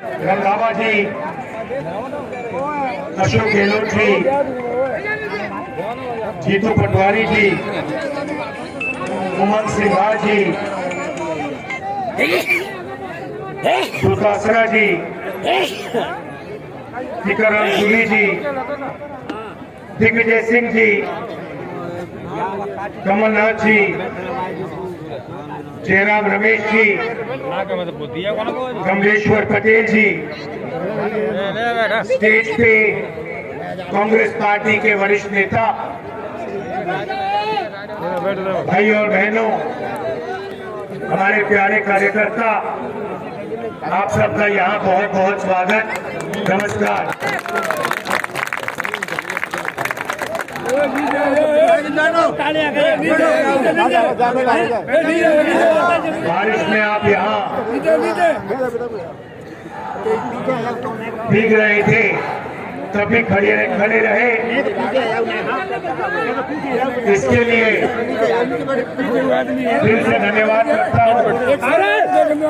रंधावा जी, अशोक गहलोत जी, जीतू पटवारी जी, उमंग सिंघा जी, दुतासरा जी, टीकाराम जूली जी, दिग्विजय सिंह जी, कमलनाथ जी, जयराम रमेश जी, कमलेश्वर पटेल जी, stage पे Congress party के वरिष्ठ नेता, भाई और बहनों, हमारे प्यारे कार्यकर्ता, आप सबका यहाँ बहुत बहुत स्वागत, नमस्कार। बारिश में आप यहाँ भीग रहे थे, तभी खड़े रहे, इसके लिए दिल से धन्यवाद करता हूँ।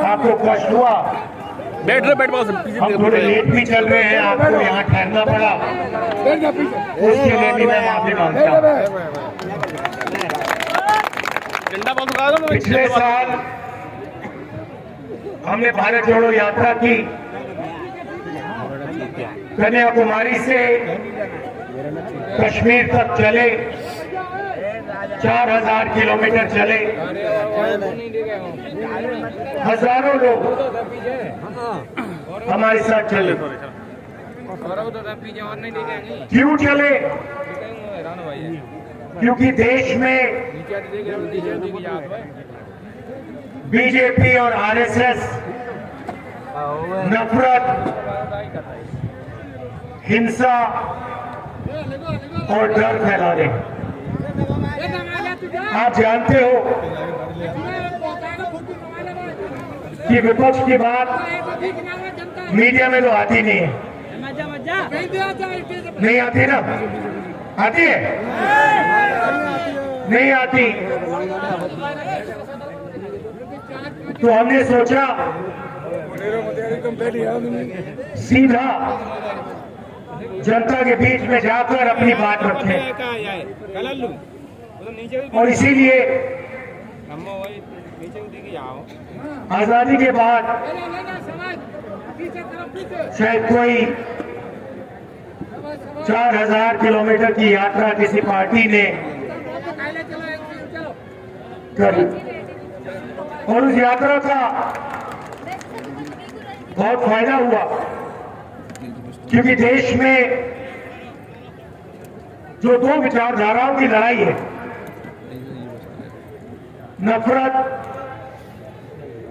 आपको कष्ट हुआ, हम थोड़े लेट भी चल रहे हैं, आपको यहाँ ठहरना पड़ा, उसके लिए भी मैं माफी मांगता हूँ। पिछले साल हमने भारत जोड़ो यात्रा की, कन्याकुमारी से कश्मीर तक चले, 4000 किलोमीटर चले, हजारों लोग हमारे साथ चले। क्यों चले? क्योंकि देश में बीजेपी और आरएसएस नफरत, हिंसा और डर फैला रहे। आप जानते हो कि विपक्ष की बात मीडिया में तो आती नहीं है, नहीं आती ना? आती है? नहीं आती। तो हमने सोचा सीधा जनता के बीच में जाकर अपनी बात रखें, और इसीलिए आजादी के बाद शायद कोई 4000 किलोमीटर की यात्रा किसी पार्टी ने करी, और उस यात्रा का बहुत फायदा हुआ, क्योंकि देश में जो दो विचारधाराओं की लड़ाई है, नफरत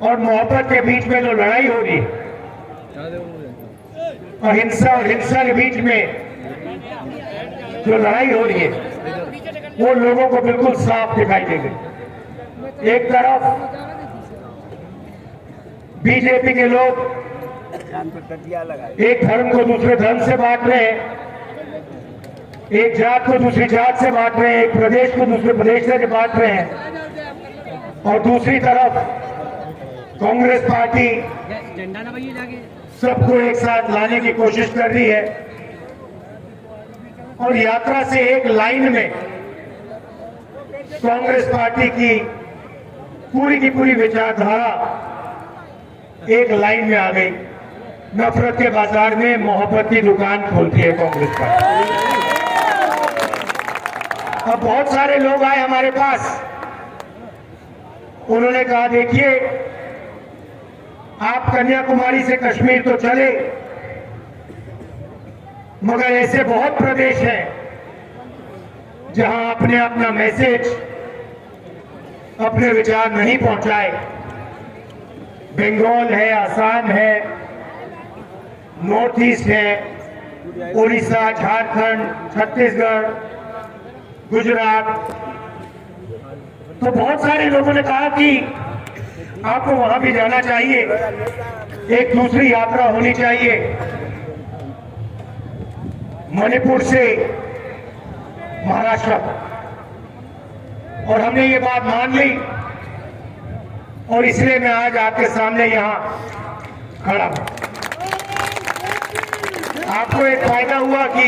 और मोहब्बत के बीच में जो लड़ाई हो रही है, और हिंसा के बीच में जो लड़ाई हो रही है, वो लोगों को बिल्कुल साफ दिखाई देगी। एक तरफ बीजेपी के लोग एक धर्म को दूसरे धर्म से बांट रहे हैं, एक जात को दूसरी जात से बांट रहे हैं, एक प्रदेश को दूसरे प्रदेश से बांट रहे हैं, और दूसरी तरफ कांग्रेस पार्टी सबको एक साथ लाने की कोशिश कर रही है, और यात्रा से एक लाइन में कांग्रेस पार्टी की पूरी विचारधारा एक लाइन में आ गई। नफरत के बाजार में मोहब्बत की दुकान खोलती है कांग्रेस पार्टी। अब बहुत सारे लोग आए हमारे पास, उन्होंने कहा देखिए, आप कन्याकुमारी से कश्मीर तो चले, मगर ऐसे बहुत प्रदेश हैं जहां आपने अपना मैसेज, अपने विचार नहीं पहुंचाए। बंगाल है, आसाम है, नॉर्थ ईस्ट है, उड़ीसा, झारखंड, छत्तीसगढ़, गुजरात। तो बहुत सारे लोगों ने कहा कि आपको वहां भी जाना चाहिए, एक दूसरी यात्रा होनी चाहिए, मणिपुर से महाराष्ट्र। और हमने ये बात मान ली, और इसलिए मैं आज आपके सामने यहाँ खड़ा हूं। आपको एक फायदा हुआ कि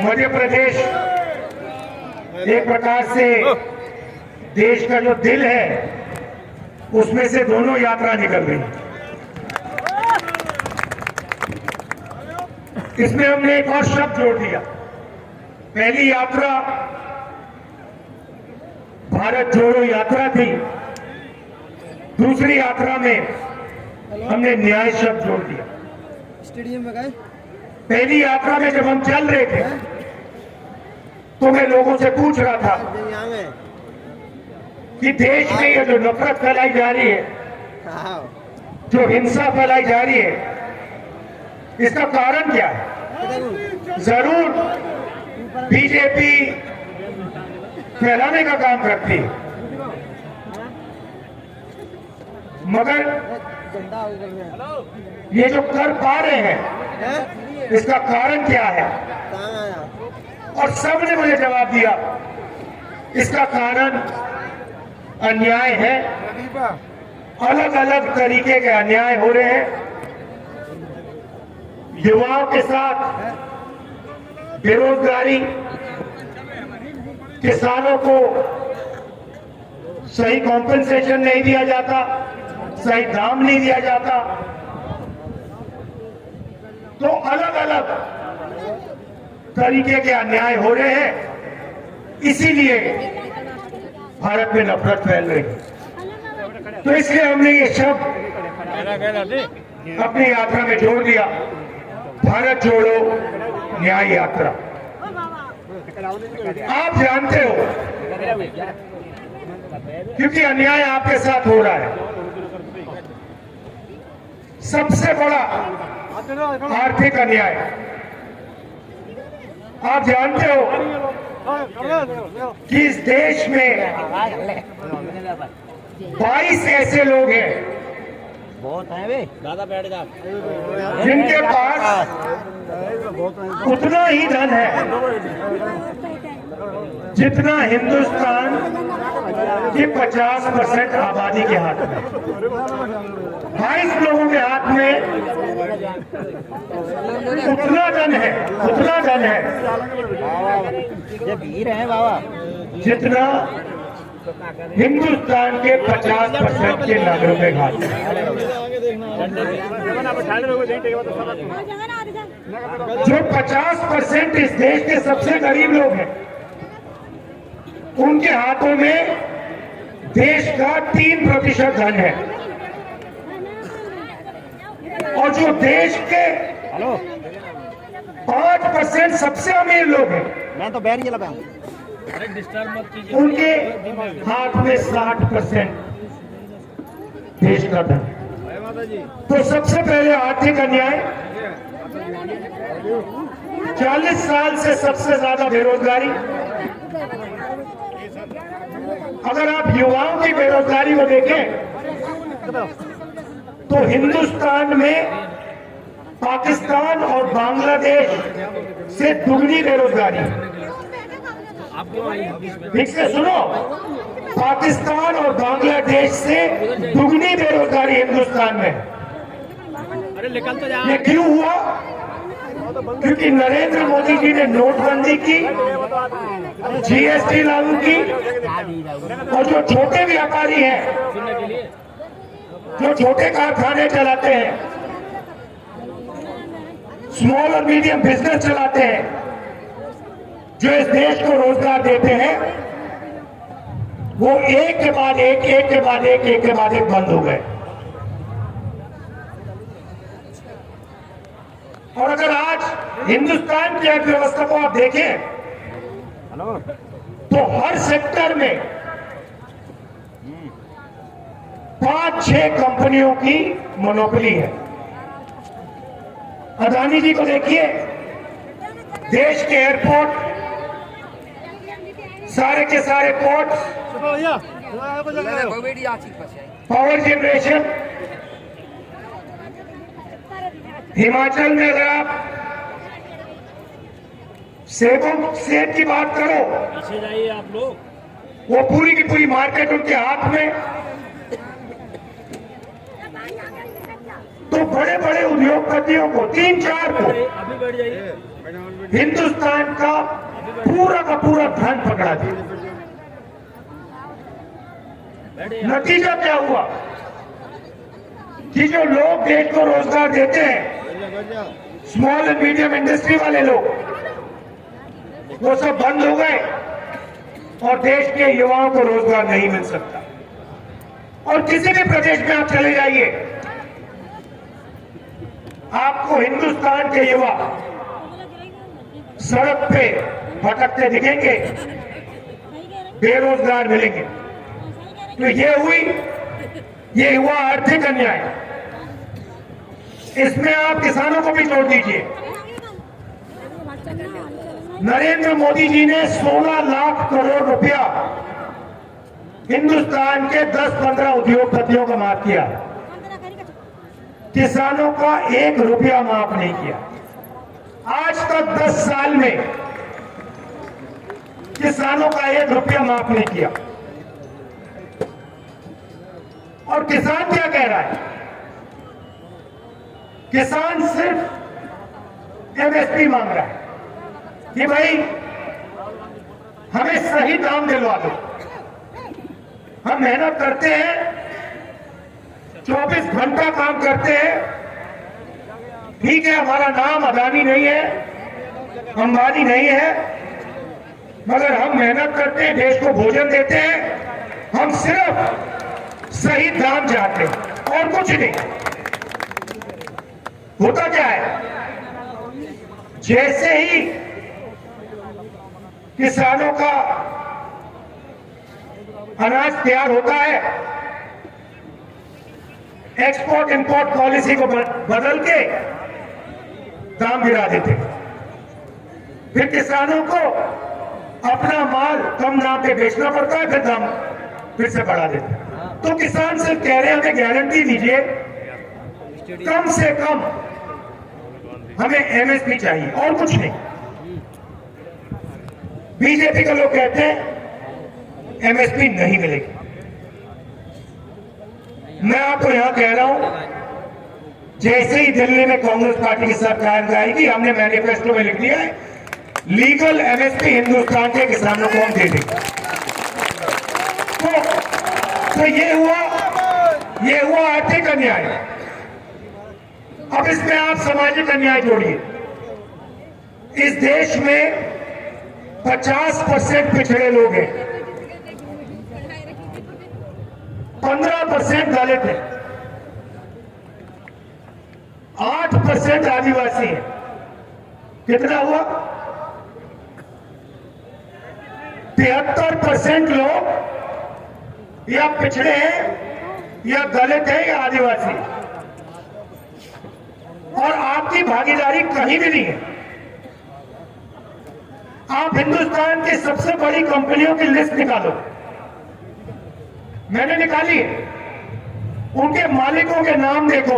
मध्य प्रदेश एक प्रकार से देश का जो दिल है उसमें से दोनों यात्रा निकल रही। इसमें हमने एक और शब्द जोड़ दिया। पहली यात्रा भारत जोड़ो यात्रा थी, दूसरी यात्रा में हमने न्याय शब्द जोड़ दिया। स्टेडियम में गए। पहली यात्रा में जब हम चल रहे थे तो मैं लोगों से पूछ रहा था कि देश में ये जो नफरत फैलाई जा रही है, जो हिंसा फैलाई जा रही है, इसका कारण क्या है? जरूर बीजेपी फैलाने का काम करती है, मगर ये जो कर पा रहे हैं इसका कारण क्या है? और सबने मुझे जवाब दिया, इसका कारण अन्याय है। अलग अलग तरीके के अन्याय हो रहे हैं। युवाओं के साथ बेरोजगारी, किसानों को सही कॉम्पेंसेशन नहीं दिया जाता, सही दाम नहीं दिया जाता, तो अलग अलग तरीके के अन्याय हो रहे हैं। इसीलिए भारत में नफरत फैल रही है। तो इसलिए हमने ये शब्द अपनी यात्रा में जोड़ दिया, भारत जोड़ो न्याय यात्रा। आप जानते हो क्योंकि अन्याय आपके साथ हो रहा है। सबसे बड़ा आर्थिक अन्याय आप जानते हो कि इस देश में 22 ऐसे लोग हैं बहुत है वे दादा बैठ जा, जिनके पास उतना ही धन है जितना हिंदुस्तान की 50% आबादी के हाथ में। 22 लोगों के हाथ में उतना धन है ये वीर है बाबा, जितना हिंदुस्तान के 50% के नागरिकों के हाथ में। जो 50% इस देश के सबसे गरीब लोग हैं, उनके हाथों में देश का 3% धन है। और जो देश के 5% सबसे अमीर लोग हैं, मैं तो बैठ लगा, उनके हाथ में 60% देश का धन। तो सबसे पहले आर्थिक अन्याय, 40 साल से सबसे ज्यादा बेरोजगारी। अगर आप युवाओं की बेरोजगारी को देखें तो हिंदुस्तान में पाकिस्तान और बांग्लादेश से दुगनी बेरोजगारी। ठीक से सुनो, पाकिस्तान और बांग्लादेश से दुगनी बेरोजगारी हिंदुस्तान में। ये क्यों हुआ? क्योंकि नरेंद्र मोदी जी ने नोटबंदी की, जीएसटी लागू की, और जो छोटे व्यापारी हैं, जो छोटे कारखाने चलाते हैं, स्मॉल और मीडियम बिजनेस चलाते हैं, जो इस देश को रोजगार देते हैं, वो एक के बाद एक बंद हो गए। और अगर आज हिंदुस्तान की अर्थव्यवस्था को आप देखें तो हर सेक्टर में 5-6 कंपनियों की मोनोपोली है। अदानी जी को देखिए, देश के एयरपोर्ट, सारे के सारे पोर्ट, पावर जनरेशन। हिमाचल में अगर आप सेब की बात करो, पीछे जाइए आप लोग, वो पूरी की पूरी मार्केट उनके हाथ में। तो तो बड़े बड़े उद्योगपतियों को 3-4 को अभी बैठ जाइए। हिंदुस्तान का पूरा धन पकड़ा दिया। नतीजा क्या हुआ कि जो लोग देश को रोजगार देते हैं, स्मॉल एंड मीडियम इंडस्ट्री वाले लोग, वो सब बंद हो गए और देश के युवाओं को रोजगार नहीं मिल सकता। और किसी भी प्रदेश में आप चले जाइए, आपको हिंदुस्तान के युवा सड़क पे भटकते दिखेंगे, बेरोजगार मिलेंगे। तो ये हुआ आर्थिक अन्याय। इसमें आप किसानों को भी जोड़ दीजिए। नरेंद्र मोदी जी ने 16 लाख करोड़ रुपया हिंदुस्तान के 10-15 उद्योगपतियों को माफ किया, किसानों का 1 रुपया माफ नहीं किया। आज तक 10 साल में किसानों का 1 रुपया माफ नहीं किया। और किसान क्या कह रहा है? किसान सिर्फ एमएसपी मांग रहा है कि भाई हमें सही दाम दिलवा दो। हम मेहनत करते हैं, 24 घंटा काम करते हैं, ठीक है, हमारा नाम अदानी नहीं है, अंबानी नहीं है, मगर हम मेहनत करते हैं, देश को भोजन देते हैं। हम सिर्फ सही दाम चाहते हैं और कुछ नहीं। होता क्या है, जैसे ही किसानों का अनाज तैयार होता है, एक्सपोर्ट इंपोर्ट पॉलिसी को बदल के दाम गिरा देते, फिर किसानों को अपना माल कम दाम पे बेचना पड़ता है, फिर दाम फिर से बढ़ा देते। तो किसान सिर्फ कह रहे हैं हमें गारंटी दीजिए, कम से कम हमें एमएसपी चाहिए और कुछ नहीं। बीजेपी के लोग कहते हैं एमएसपी नहीं मिलेगी। मैं आपको यहां कह रहा हूं, जैसे ही दिल्ली में कांग्रेस पार्टी की सरकार आएगी, हमने मैनिफेस्टो में लिख दिया है लीगल एमएसपी हिंदुस्तान के किसानों को हम दे देंगे। तो ये हुआ आर्थिक अन्याय। अब इसमें आप सामाजिक अन्याय जोड़िए। इस देश में 50% पिछड़े लोग हैं, 15% दलित है, 8% आदिवासी है। कितना हुआ? 73% लोग या पिछड़े हैं या दलित है या आदिवासी है। और आपकी भागीदारी कहीं भी नहीं है। आप हिंदुस्तान की सबसे बड़ी कंपनियों की लिस्ट निकालो, मैंने निकाली है, उनके मालिकों के नाम देखो।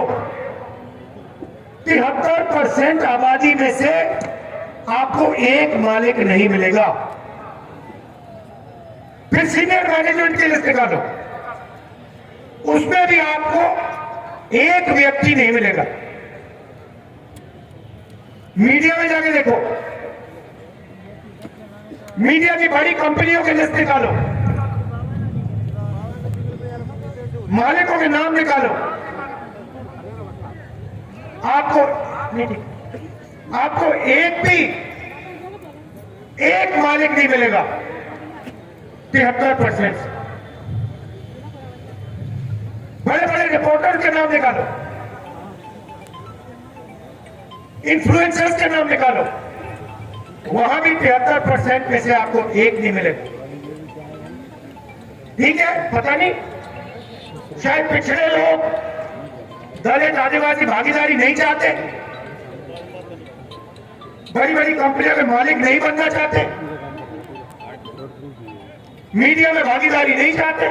73% आबादी में से आपको एक मालिक नहीं मिलेगा। फिर सीनियर मैनेजमेंट की लिस्ट निकालो, उसमें भी आपको एक व्यक्ति नहीं मिलेगा। मीडिया में जाके देखो, मीडिया की बड़ी कंपनियों की लिस्ट निकालो, मालिकों के नाम निकालो, आपको एक मालिक नहीं मिलेगा। 73%। बड़े बड़े रिपोर्टर के नाम निकालो, इन्फ्लुएंसर्स के नाम निकालो, वहां भी 73% में से आपको एक नहीं मिलेगा। ठीक है, पता नहीं, शायद पिछड़े लोग, दलित आदिवासी भागीदारी नहीं चाहते, बड़ी बड़ी कंपनियों के मालिक नहीं बनना चाहते, मीडिया में भागीदारी नहीं चाहते।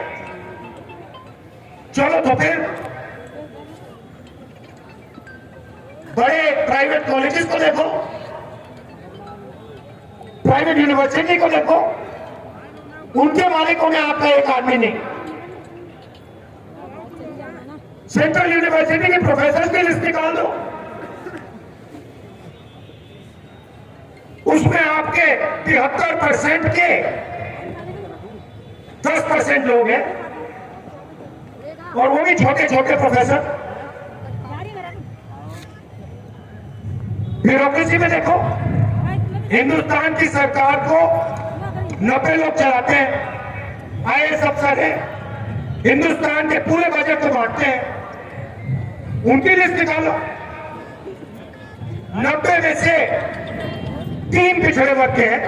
चलो तो फिर बड़े प्राइवेट कॉलेजेस को देखो, प्राइवेट यूनिवर्सिटी को देखो, उनके मालिकों में आपका एक आदमी नहीं। सेंट्रल यूनिवर्सिटी के प्रोफेसर की लिस्ट निकाल दो, उसमें आपके 73% के 10% लोग हैं, और वो भी छोटे छोटे प्रोफेसर। ब्यूरोक्रेसी में देखो, हिंदुस्तान की सरकार को 90 लोग चलाते हैं, आईएएस अफसर है, हिंदुस्तान के पूरे बजट को बांटते हैं। उनकी लिस्ट निकालो। 90 में से 3 पिछड़े वर्ग के हैं,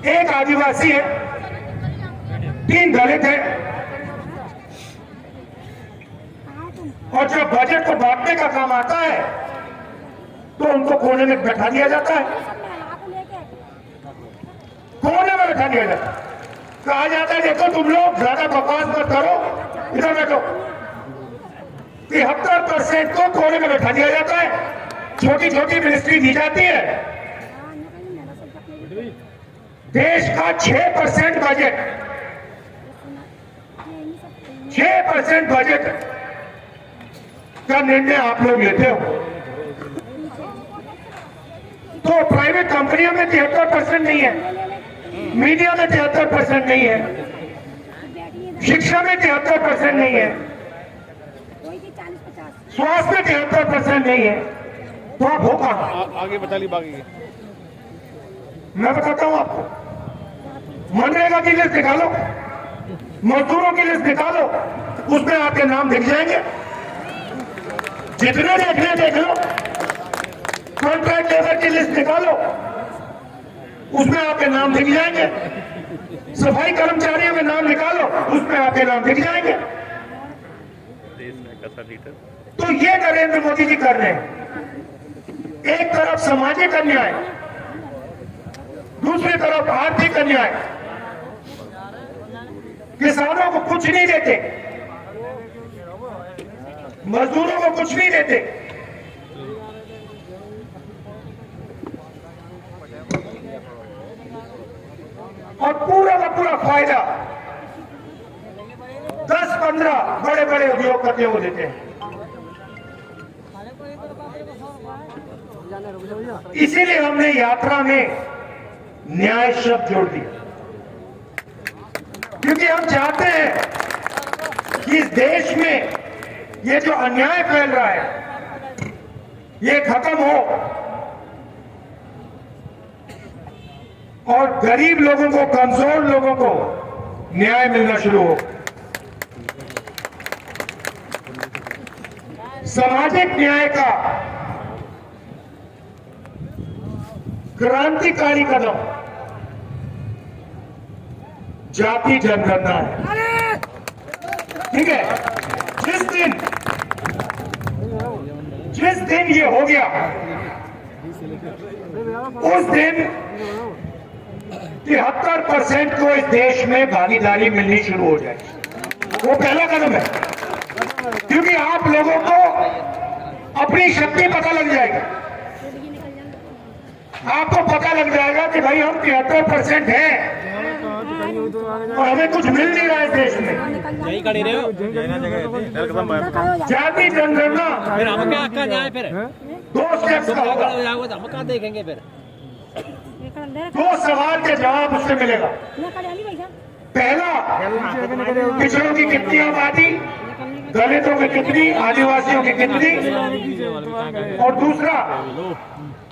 1 आदिवासी है, 3 दलित है, और जब बजट को बांटने का काम आता है तो उनको कोने में बैठा दिया जाता है, कोने में बैठा दिया जाता है। कहा जाता है देखो तुम लोग ज्यादा बकवास मत करो, इधर बैठो। 73% को कोने में बैठा दिया जाता है, छोटी छोटी मिनिस्ट्री दी जाती है। देश का 6% बजट, 6% बजट का निर्णय आप लोग लेते हो। तो प्राइवेट कंपनियों में 73% नहीं है, मीडिया में 73% नहीं है, शिक्षा में 73% नहीं है, स्वास्थ्य में 73% नहीं है, तो आप हो कहां? आगे बता ली बाकी। मैं बताता हूं आपको, मनरेगा की लिस्ट निकालो, मजदूरों की लिस्ट निकालो, उसमें आपके नाम दिख जाएंगे। जितने देखने देख लो। कॉन्ट्रैक्ट लेबर की लिस्ट निकालो, उसमें आपके नाम दिख जाएंगे। सफाई कर्मचारियों के नाम निकालो, उसमें आपके नाम दिख जाएंगे। तो ये नरेंद्र मोदी जी कर रहे हैं। एक तरफ सामाजिक अन्याय, दूसरी तरफ आर्थिक अन्याय। किसानों को कुछ नहीं देते, मजदूरों को कुछ नहीं देते, और पूरा का पूरा फायदा 10-15 बड़े बड़े उद्योगपतियों को देते हैं। इसीलिए हमने यात्रा में न्याय शब्द जोड़ दिया, क्योंकि हम चाहते हैं कि इस देश में ये जो अन्याय फैल रहा है ये खत्म हो, और गरीब लोगों को, कमजोर लोगों को न्याय मिलना शुरू हो। सामाजिक न्याय का क्रांतिकारी कदम जाति जनगणना है। ठीक है, जिस दिन ये हो गया, उस दिन 73% को इस देश में भागीदारी मिलनी शुरू हो जाए। वो पहला कदम है, क्योंकि आप लोगों को अपनी शक्ति पता लग जाएगी। आपको पता लग जाएगा कि भाई हम 73% हैं और हमें कुछ मिल नहीं रहा है देश में। यही खड़े रहे हो। जाति जनगणना फिर हम क्या क्या न्याय फिर 2 स्टेप्स का होगा। हो जाओगे तो हम क्या देखेंगे फिर? 2 सवाल के जवाब उससे मिलेगा। पहला, पिछड़ों की कितनी आबादी, दलितों की कितनी, आदिवासियों की कितनी, और दूसरा,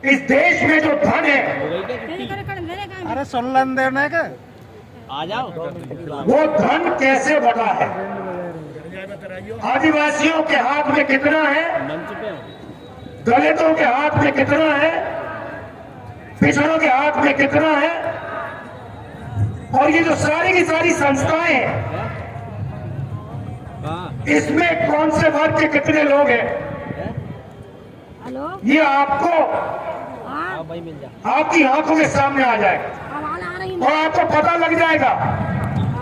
इस देश में जो धन है, अरे सुन लेन देने का आ जाओ, वो धन कैसे बढ़ा है। आदिवासियों के हाथ में कितना है, मंच पे दलितों के हाथ में कितना है, पिछड़ों के हाथ में कितना है, और ये जो सारी की सारी संस्थाएं हैं, इसमें कौन से वर्ग के कितने लोग हैं, ये आपको भाई मिल जा। आपकी आंखों के सामने आ जाए, और आपको पता लग जाएगा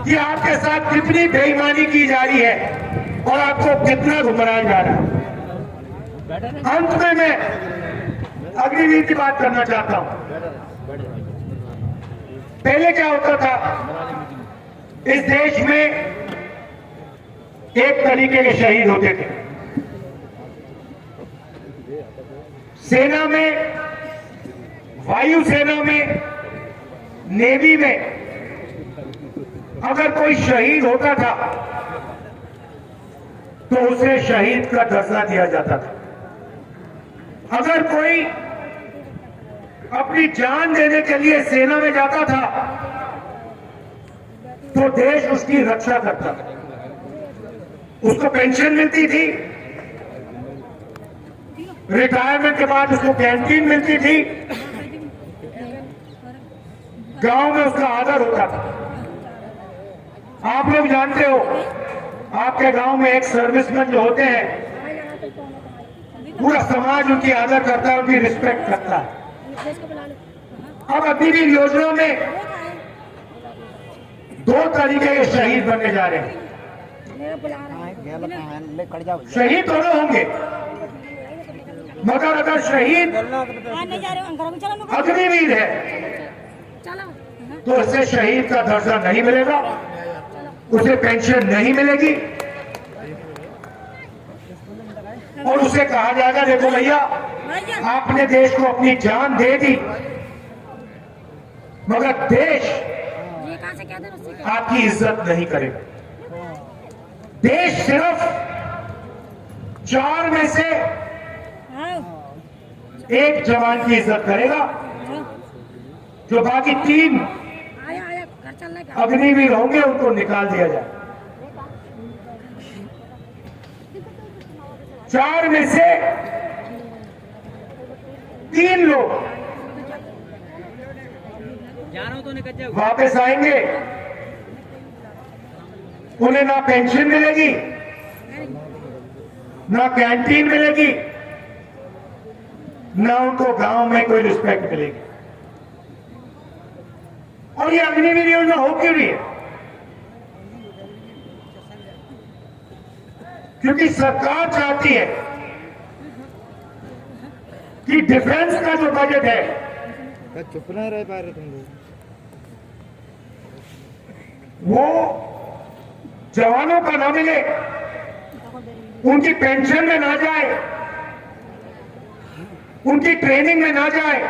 कि आपके साथ कितनी बेईमानी की जा रही है और आपको कितना घुमराया जा रहा है। अंत में मैं अग्निवीर की बात करना चाहता हूं। पहले क्या होता था, इस देश में एक तरीके के शहीद होते थे। सेना में, वायुसेना में, नेवी में अगर कोई शहीद होता था तो उसे शहीद का दर्जा दिया जाता था। अगर कोई अपनी जान देने के लिए सेना में जाता था तो देश उसकी रक्षा करता था। उसको पेंशन मिलती थी, रिटायरमेंट के बाद उसको कैंटीन मिलती थी, गांव में उसका आदर होता था। आप लोग जानते हो, आपके गांव में एक सर्विसमैन जो होते हैं, पूरा समाज उनकी आदर करता है, उनकी रिस्पेक्ट करता है। अब अग्निवीर योजना में 2 तरीके के शहीद बनने जा रहे हैं। शहीद दोनों होंगे, मगर अगर शहीद अग्निवीर है तो उसे शहीद का दर्जा नहीं मिलेगा, उसे पेंशन नहीं मिलेगी और उसे कहा जाएगा देखो भैया, आपने देश को अपनी जान दे दी मगर देश आपकी इज्जत नहीं करेगा। देश सिर्फ 4 में से 1 जवान की इज्जत करेगा, जो बाकी 3 अग्निवीर होंगे उनको निकाल दिया जाए। 4 में से 3 लोग वापस आएंगे, उन्हें ना पेंशन मिलेगी, ना कैंटीन मिलेगी, ना उनको गांव में कोई रिस्पेक्ट मिलेगी। और ये अग्निवीर योजना हो क्यों रही है? क्योंकि सरकार चाहती है कि डिफेंस का जो बजट है, चुप नहीं रह पा रहे तुम लोग, वो जवानों का ना मिले, उनकी पेंशन में ना जाए, उनकी ट्रेनिंग में ना जाए,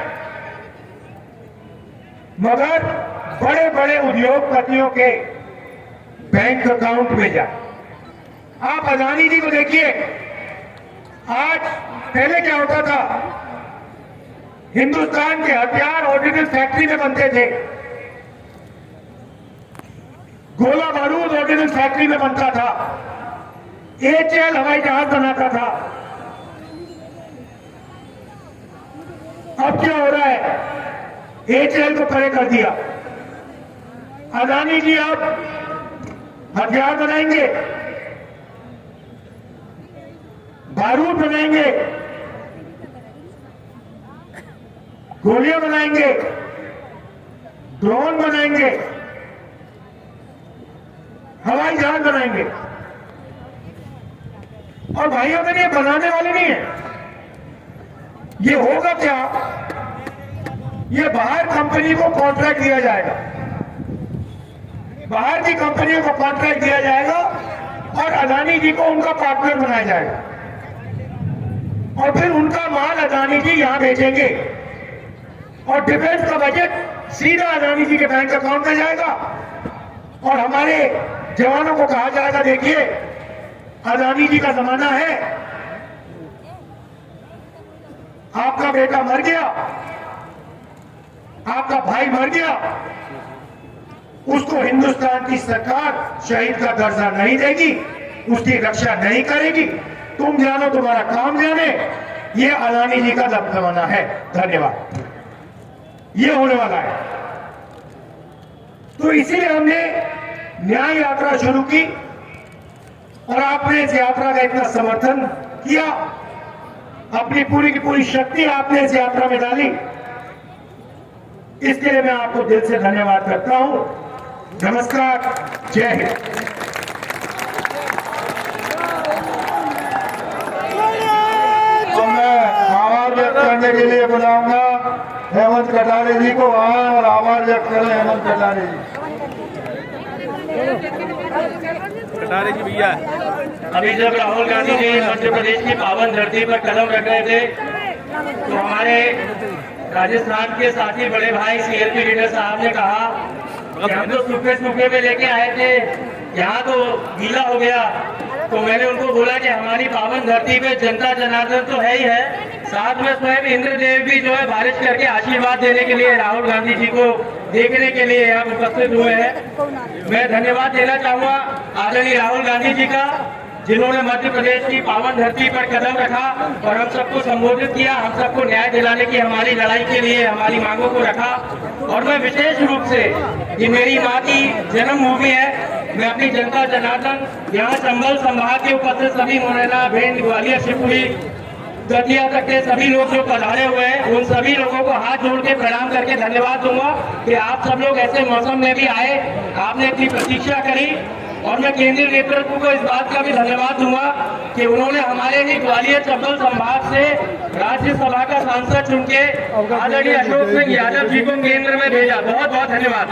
मगर बड़े बड़े उद्योगपतियों के बैंक अकाउंट में जाए। आप अदानी जी को देखिए, आज पहले क्या होता था, हिंदुस्तान के हथियार ऑर्डिनेंस फैक्ट्री में बनते थे, गोला बारूद ऑर्डिनेंस फैक्ट्री में बनता था, एचएल हवाई जहाज बनाता था। अब क्या हो रहा है, एचएल को परे कर दिया। अदानी जी अब हथियार बनाएंगे, बारूद बनाएंगे, गोलियां बनाएंगे, ड्रोन बनाएंगे, हवाई जहाज बनाएंगे। और भाइयों बहन, ये बनाने वाले नहीं है। ये होगा क्या, ये बाहर कंपनी को कॉन्ट्रैक्ट दिया जाएगा, बाहर की कंपनियों को कॉन्ट्रैक्ट दिया जाएगा और अदानी जी को उनका पार्टनर बनाया जाएगा और फिर उनका माल अदानी जी यहां भेजेंगे और डिफेंस का बजट सीधा अदानी जी के बैंक अकाउंट में जाएगा और हमारे जवानों को कहा जाएगा देखिए, अदानी जी का जमाना है, आपका बेटा मर गया, आपका भाई मर गया, उसको हिंदुस्तान की सरकार शहीद का दर्जा नहीं देगी, उसकी रक्षा नहीं करेगी, तुम जानो तुम्हारा काम जाने। ये अदानी जी का जमाना है। धन्यवाद। ये होने वाला है। तो इसीलिए हमने न्याय यात्रा शुरू की और आपने इस यात्रा का इतना समर्थन किया, अपनी पूरी की पूरी शक्ति आपने इस यात्रा में डाली, इसके लिए मैं आपको दिल से धन्यवाद करता हूं। नमस्कार, जय हिंद। मैं आभार व्यक्त करने के लिए बुलाऊंगा हेमंत कटारे जी को आए और आभार व्यक्त करें हेमंत कटारे जी। कटारे जी भैया अभी जब राहुल गांधी जी मध्य प्रदेश की पावन धरती पर कदम रख रहे थे तो हमारे राजस्थान के साथी बड़े भाई सीएलपी लीडर साहब ने कहा कि हम तो सूखे सूखे में लेके आए थे, यहाँ तो गीला हो गया। तो मैंने उनको बोला कि हमारी पावन धरती पे जनता जनार्दन तो है ही है, साथ में स्वयं इंद्रदेव भी जो है बारिश करके आशीर्वाद देने के लिए राहुल गांधी जी को देखने के लिए यहाँ उपस्थित हुए हैं। मैं धन्यवाद देना चाहूंगा आदरणीय राहुल गांधी जी का, जिन्होंने मध्य प्रदेश की पावन धरती पर कदम रखा और हम सबको संबोधित किया, हम सबको न्याय दिलाने की हमारी लड़ाई के लिए हमारी मांगों को रखा। और मैं विशेष रूप से, ये मेरी माँ की जन्मभूमि है, मैं अपनी जनता जनार्दन यहाँ चंबल संभाग के उपस्थित सभी मुरैना, भिंड, ग्वालियर, शिवपुरी, दतिया तक के सभी लोग जो पधारे हुए हैं, उन सभी लोगों को हाथ जोड़ के प्रणाम करके धन्यवाद दूंगा कि आप सब लोग ऐसे मौसम में भी आए, आपने इतनी प्रतीक्षा करी। और मैं केंद्रीय नेतृत्व को इस बात का भी धन्यवाद दूंगा कि उन्होंने हमारे ही ग्वालियर चंबल संभाग से राज्यसभा का सांसद चुन के आदरणीय अशोक सिंह यादव जी को केंद्र में भेजा। बहुत बहुत धन्यवाद।